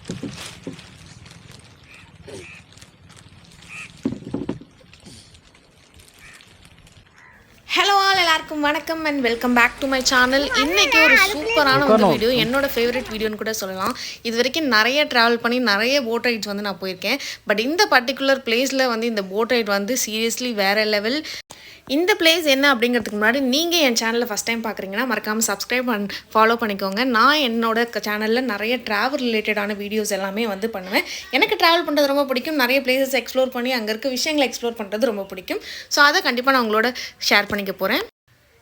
Hello all, எல்லாருக்கும் வணக்கம் and welcome back to my channel. இன்றைக்கி ஒரு சூப்பரான ஒரு வீடியோ, என்னோட ஃபேவரட் வீடியோன்னு கூட சொல்லலாம். இது வரைக்கும் நிறைய ட்ராவல் பண்ணி நிறைய போட் ரைட்ஸ் வந்து நான் போயிருக்கேன். பட் இந்த பர்டிகுலர் பிளேஸில் வந்து இந்த போட் ரைட் வந்து சீரியஸ்லி வேறு லெவல். இந்த பிளேஸ் என்ன அப்படிங்கிறதுக்கு முன்னாடி நீங்கள் என் சேனலில் ஃபஸ்ட் டைம் பார்க்குறீங்கன்னா மறக்காமல் சப்ஸ்கிரைப் ஃபாலோ பண்ணிக்கோங்க. நான் என்னோட சேனலில் நிறைய ட்ராவல் ரிலேட்டடான வீடியோஸ் எல்லாமே வந்து பண்ணுவேன். எனக்கு ட்ராவல் பண்ணுறது ரொம்ப பிடிக்கும். நிறைய பிளேசஸ் எக்ஸ்ப்ளோர் பண்ணி அங்கே இருக்க விஷயங்களை எக்ஸ்ப்ளோர் பண்ணுறது ரொம்ப பிடிக்கும். ஸோ அதை கண்டிப்பாக நான் உங்களோட ஷேர் பண்ணிக்க போகிறேன்.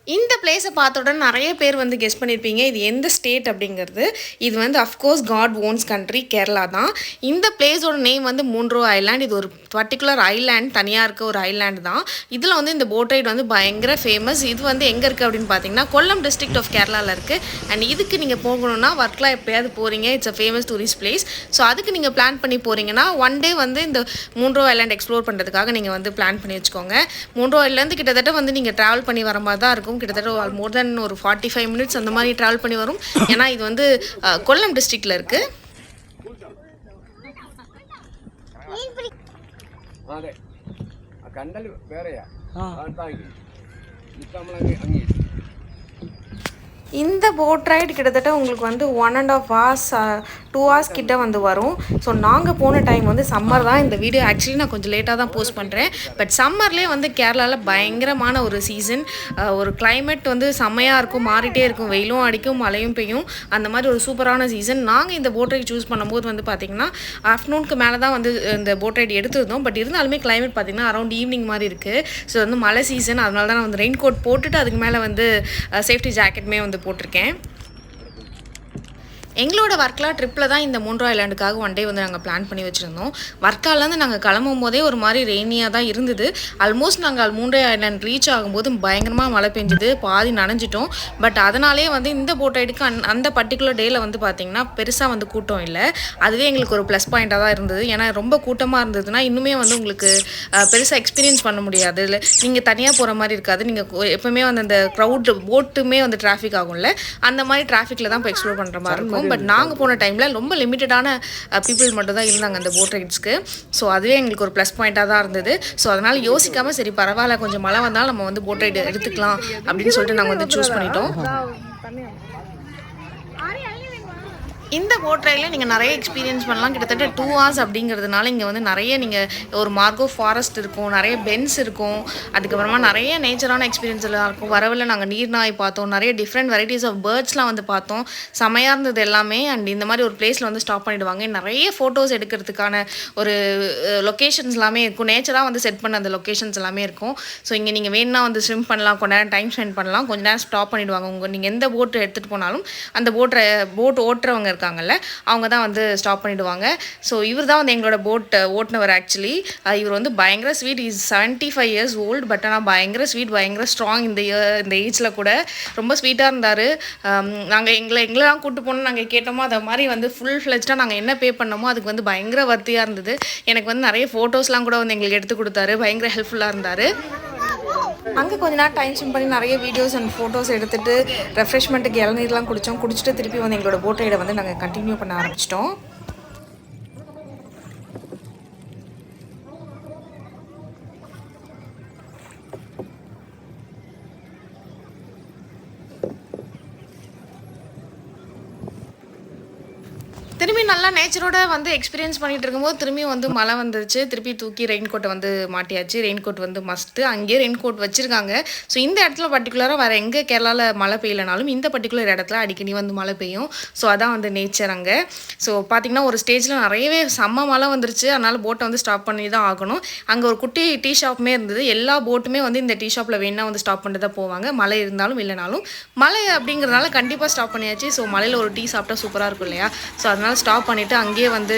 இந்த பிளேஸை பார்த்த உடனே நிறைய பேர் வந்து கெஸ் பண்ணியிருப்பீங்க இது எந்த ஸ்டேட் அப்படிங்கிறது. இது வந்து of course God's own country, Kerala தான். இந்த பிளேஸோட நேம் வந்து மூன்ரோ ஐலாண்ட். இது ஒரு பர்டிகுலர் ஐலாண்ட், தனியாக இருக்க ஒரு ஐலாண்டு தான். இதில் வந்து இந்த போட் ரைட் வந்து பயங்கர ஃபேமஸ். இது வந்து எங்கே இருக்குது அப்படின்னு பார்த்தீங்கன்னா கொல்லம் டிஸ்ட்ரிக்ட் ஆஃப் கேரளாவில் இருக்குது. அண்ட் இதுக்கு நீங்கள் போகணுன்னா ஒர்க்கில் எப்போயாவது போகிறீங்க, it's a famous tourist place. So அதுக்கு நீங்கள் பிளான் பண்ணி போகிறீங்கன்னா ஒன் டே வந்து இந்த மூன்ரோ ஐலாண்ட் எக்ஸ்ப்ளோர் பண்ணுறதுக்காக நீங்கள் வந்து பிளான் பண்ணி வச்சுக்கோங்க. மூன்ரோ ஐலாண்டு கிட்டத்தட்ட வந்து நீங்கள் ட்ராவல் பண்ணி வர மாதிரி தான் இருக்கும். கிட்டத்தட்ட மோர் தென் ஒரு 45 மினிட்ஸ் அந்த மாதிரி ட்ராவல் பண்ணி வரும். ஏன்னா இது வந்து கொல்லம் டிஸ்ட்ரிக்டில் இருக்குது. இந்த போட் ரைடு கிட்டத்தட்ட உங்களுக்கு வந்து 1.5 hours 2 hours கிட்ட வந்து வரும். ஸோ நாங்கள் போன டைம் வந்து சம்மர் தான். இந்த வீடியோ ஆக்சுவலி நான் கொஞ்சம் லேட்டாக தான் போஸ்ட் பண்ணுறேன். பட் சம்மர்லேயே வந்து கேரளாவில் பயங்கரமான ஒரு சீசன். ஒரு கிளைமேட் வந்து செம்மையாக இருக்கும், மாறிட்டே இருக்கும், வெயிலும் அடிக்கும் மழையும் பெய்யும், அந்த மாதிரி ஒரு சூப்பரான சீசன். நாங்கள் இந்த போட் ரைடு சூஸ் பண்ணும்போது வந்து பார்த்திங்கன்னா ஆஃப்டர்நூனுக்கு மேலே தான் வந்து இந்த போட் ரைடு எடுத்துருந்தோம். பட் இருந்தாலுமே கிளைமேட் பார்த்திங்கன்னா அரௌண்ட் ஈவினிங் மாதிரி இருக்குது. ஸோ வந்து மழை சீசன், அதனால தான் நான் வந்து ரெயின் கோட் போட்டுட்டு அதுக்கு மேலே வந்து சேஃப்டி ஜாக்கெட்டுமே வந்து போட்டிருக்கேன். எங்களோட வர்க்கலா ட்ரிப்பில் தான் இந்த மூன்ரோ ஐலாண்டுக்காக ஒன் டே வந்து நாங்கள் பிளான் பண்ணி வச்சுருந்தோம். வர்க்காலேருந்து நாங்கள் கிளம்பும் போதே ஒரு மாதிரி ரெய்னியாக தான் இருந்தது. ஆல்மோஸ்ட் நாங்கள் மூன்ரோ ஐலாண்ட் ரீச் ஆகும்போது பயங்கரமாக மழை பெஞ்சுது, பாதி நனைஞ்சிட்டோம். பட் அதனாலே வந்து இந்த போட் ரைடுக்கு அந்த பர்டிகுலர் டேயில் வந்து பார்த்திங்கன்னா பெருசாக வந்து கூட்டம் இல்லை. அதுவே எங்களுக்கு ஒரு ப்ளஸ் பாயிண்ட்டாக தான் இருந்தது. ஏன்னா ரொம்ப கூட்டமாக இருந்ததுன்னா இன்னுமே வந்து உங்களுக்கு பெருசாக எக்ஸ்பீரியன்ஸ் பண்ண முடியாது. இல்லை நீங்கள் தனியாக போகிற மாதிரி இருக்காது. நீங்கள் எப்போவுமே வந்து அந்த க்ரௌட் போட்டுமே வந்து டிராஃபிக் ஆகும்ல, அந்த மாதிரி டிராஃபிக்கில் தான் இப்போ எக்ஸ்ப்ளோர் பண்ணுற மாதிரி இருக்கும். பட் நாங்கள் போன டைமில் ரொம்ப லிமிட்டடான பீப்புள் மட்டும் தான் இருந்தாங்க அந்த போட் ரைட்ஸ்க்கு. ஸோ அதுவே எங்களுக்கு ஒரு ப்ளஸ் பாயிண்ட்டாக தான் இருந்தது. ஸோ அதனால் யோசிக்காமல் சரி பரவாயில்ல, கொஞ்சம் மழை வந்தாலும் நம்ம வந்து போட் ரைடு எடுத்துக்கலாம் அப்படின்னு சொல்லிட்டு நாங்கள் வந்து சூஸ் பண்ணிட்டோம். இந்த போட் ரைடில் நீங்கள் நிறைய எக்ஸ்பீரியன்ஸ் பண்ணலாம். கிட்டத்தட்ட 2 hours அப்படிங்கிறதுனால இங்கே வந்து நிறைய நீங்கள் ஒரு மார்கோ ஃபாரஸ்ட் இருக்கும், நிறைய பென்ஸ் இருக்கும், அதுக்கப்புறமா நிறைய நேச்சரான எக்ஸ்பீரியன்ஸ் எல்லாம் இருக்கும். வரவில் நாங்கள் நீர்நாய் பார்த்தோம், நிறைய டிஃப்ரெண்ட் வெரைட்டிஸ் ஆஃப் பேர்ட்ஸ்லாம் வந்து பார்த்தோம். செமையாக இருந்தது எல்லாமே. அண்ட் இந்த மாதிரி ஒரு பிளேஸில் வந்து ஸ்டாப் பண்ணிவிடுவாங்க. நிறைய ஃபோட்டோஸ் எடுக்கிறதுக்கான ஒரு லொக்கேஷன்ஸ் எல்லாமே இருக்கும். நேச்சராக வந்து செட் பண்ண அந்த லொக்கேஷன்ஸ் எல்லாமே இருக்கும். ஸோ இங்கே நீங்கள் வேணுன்னா வந்து ஸ்விம் பண்ணலாம், கொஞ்ச நேரம் டைம் ஸ்பெண்ட் பண்ணலாம், கொஞ்ச நேரம் ஸ்டாப் பண்ணிவிடுவாங்க. நீங்கள் எந்த போட்டு எடுத்துகிட்டு போனாலும் அந்த போட் ஓட்டுறவங்க இருக்காங்கல்ல, அவங்க தான் வந்து ஸ்டாப் பண்ணிவிடுவாங்க. ஸோ இவர் தான் வந்து எங்களோட போட் ஓட்டுனவர். ஆக்சுவலி இவர் வந்து பயங்கர sweet. Is 75 years old. But ஆனால் பயங்கர ஸ்வீட், பயங்கர ஸ்ட்ராங். இந்த ஏஜில் கூட ரொம்ப ஸ்வீட்டாக இருந்தார். நாங்கள் எங்களெல்லாம் கூப்பிட்டு போனோம், நாங்கள் கேட்டோமோ அதை மாதிரி வந்து ஃபுல் ஃப்ளெஜ்டாக நாங்கள் என்ன பே பண்ணோமோ அதுக்கு வந்து பயங்கர வர்த்தியாக இருந்தது. எனக்கு வந்து நிறைய ஃபோட்டோஸ்லாம் கூட வந்து எங்களுக்கு எடுத்து கொடுத்தாரு, பயங்கர ஹெல்ப்ஃபுல்லாக இருந்தார். அங்கே கொஞ்ச நேரம் டைம் ஸ்பெண்ட் பண்ணி நிறைய வீடியோஸ் அண்ட் ஃபோட்டோஸ் எடுத்துகிட்டு ரெஃப்ரெஷ்மெண்ட்டுக்கு இளநீர்லாம் குடிச்சிட்டு திருப்பி வந்து எங்களோட போட் ரைடை வந்து நாங்கள் கண்டினியூ பண்ண ஆரம்பிச்சிட்டோம். திரும்பி நல்லா நேச்சரோட வந்து எக்ஸ்பீரியன்ஸ் பண்ணிகிட்டு இருக்கும்போது திரும்பி வந்து மழை வந்துருச்சு. திருப்பி தூக்கி ரெயின் கோட்டை வந்து மாட்டியாச்சு. ரெயின் கோட் வந்து மஸ்ட்டு, அங்கேயே ரெயின் கோட் வச்சுருக்காங்க. ஸோ இந்த இடத்துல பர்டிகுலராக வேறு எங்கே கேரளாவில் மழை பெய்யலைனாலும் இந்த பர்டிகுலர் இடத்துல அடிக்கடி வந்து மழை பெய்யும். ஸோ அதான் வந்து நேச்சர் அங்கே. ஸோ பார்த்திங்கன்னா ஒரு ஸ்டேஜில் நிறையவே செம்ம மழை வந்துருச்சு. அதனால் போட்டை வந்து ஸ்டாப் பண்ணி தான் ஆகணும். அங்கே ஒரு குட்டி டீ ஷாப்புமே இருந்தது. எல்லா போட்டுமே வந்து இந்த டீ ஷாப்பில் வேணால் வந்து ஸ்டாப் பண்ணிட்டு தான் போவாங்க, மழை இருந்தாலும் இல்லைனாலும். மழை அப்படிங்கிறதுனால கண்டிப்பாக ஸ்டாப் பண்ணியாச்சு. ஸோ மழையில் ஒரு டீ சாப்பிட்டா சூப்பராக இருக்கும் இல்லையா? ஸோ அதனால் ஸ்டாப் பண்ணிவிட்டு அங்கேயே வந்து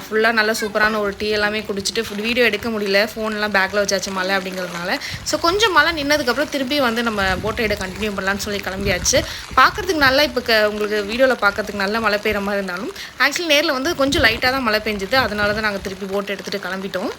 ஃபுல்லாக நல்லா சூப்பரான ஒரு டீ எல்லாமே குடிச்சிட்டு வீடியோ எடுக்க முடியல, ஃபோன்லாம் பேக்கில் வச்சாச்சு மழை அப்படிங்கிறதுனால. ஸோ கொஞ்சம் மழை நின்னதுக்கப்புறம் திருப்பி வந்து நம்ம போட் ரைடை கண்டினியூ பண்ணலான்னு சொல்லி கிளம்பியாச்சு. பார்க்குறதுக்கு நல்லா இப்போ உங்களுக்கு வீடியோவில் பார்க்கறதுக்கு நல்லா மழை பெய்கிற மாதிரி இருந்தாலும் ஆக்சுவலி நேரில் வந்து கொஞ்சம் லைட்டாக தான் மழை பெஞ்சுது. அதனால தான் நாங்கள் திருப்பி போட் எடுத்துகிட்டு கிளம்பிட்டோம்.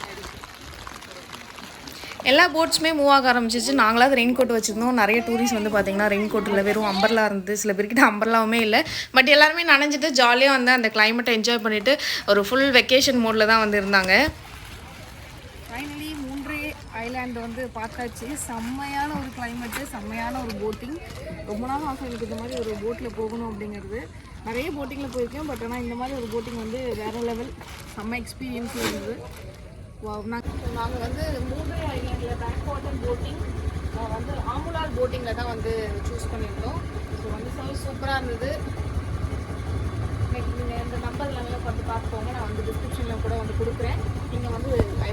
எல்லா போட்ஸுமே மூவ் ஆக ஆரம்பிச்சிச்சு. நாங்களாவது ரெயின் கோட் வச்சுருந்தோம். நிறைய டூரிஸ்ட் வந்து பார்த்தீங்கன்னா ரெயின் கோட் இல்லை, வெறும் அம்பர்லா இருந்தது. சில பேர்கிட்ட அம்பர்லாவுமே இல்லை. பட் எல்லாருமே நனைஞ்சிட்டு ஜாலியாக வந்து அந்த கிளைமேட்டை என்ஜாய் பண்ணிவிட்டு ஒரு ஃபுல் வெக்கேஷன் மோடில் தான் வந்து இருந்தாங்க. ஃபைனலி 3 ஐலாண்டு வந்து பார்த்தாச்சு. செம்மையான ஒரு கிளைமேட்டு, செம்மையான ஒரு போட்டிங். ரொம்ப நாள் ஆசை எனக்கு இந்த மாதிரி ஒரு போட்டில் போகணும் அப்படிங்கிறது. நிறைய போட்டிங்கில் போயிருக்கேன், பட் ஆனால் இந்த மாதிரி ஒரு போட்டிங் வந்து வேறு லெவல், செம்ம எக்ஸ்பீரியன்ஸ் இருந்தது. நாங்கள் வந்து 3 ஐலாண்டில் பேக் வாட்டர் போட்டிங் வந்து ஆமுலால் போட்டிங்கில் தான் வந்து சூஸ் பண்ணியிருந்தோம். ஸோ வந்து சூப்பராக இருந்தது. நீங்கள் இந்த நம்பர்லாம் வந்து பார்த்துக்கோங்க. நான் வந்து டிஸ்கிரிப்ஷனில் கூட வந்து கொடுக்குறேன். நீங்கள் வந்து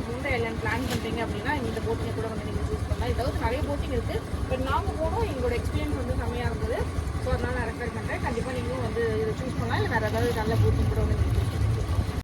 3 ஐலாண்ட் பிளான் பண்ணுறீங்க அப்படின்னா இந்த போட்டிங்கை கூட வந்து நீங்கள் சூஸ் பண்ணலாம். இதாவது நிறைய போட்டிங் இருக்குது, பட் நாங்கள் போனோம், எங்களோட எக்ஸ்பீரியன்ஸ் வந்து செம்மையாக இருந்தது. ஸோ அதனால் நான் ரெக்கமெண்ட் பண்ணுறேன். கண்டிப்பாக நீங்களும் வந்து இதை சூஸ் பண்ணலாம். இல்லை வேறு ஏதாவது நல்ல போட்டிங் கூட வந்து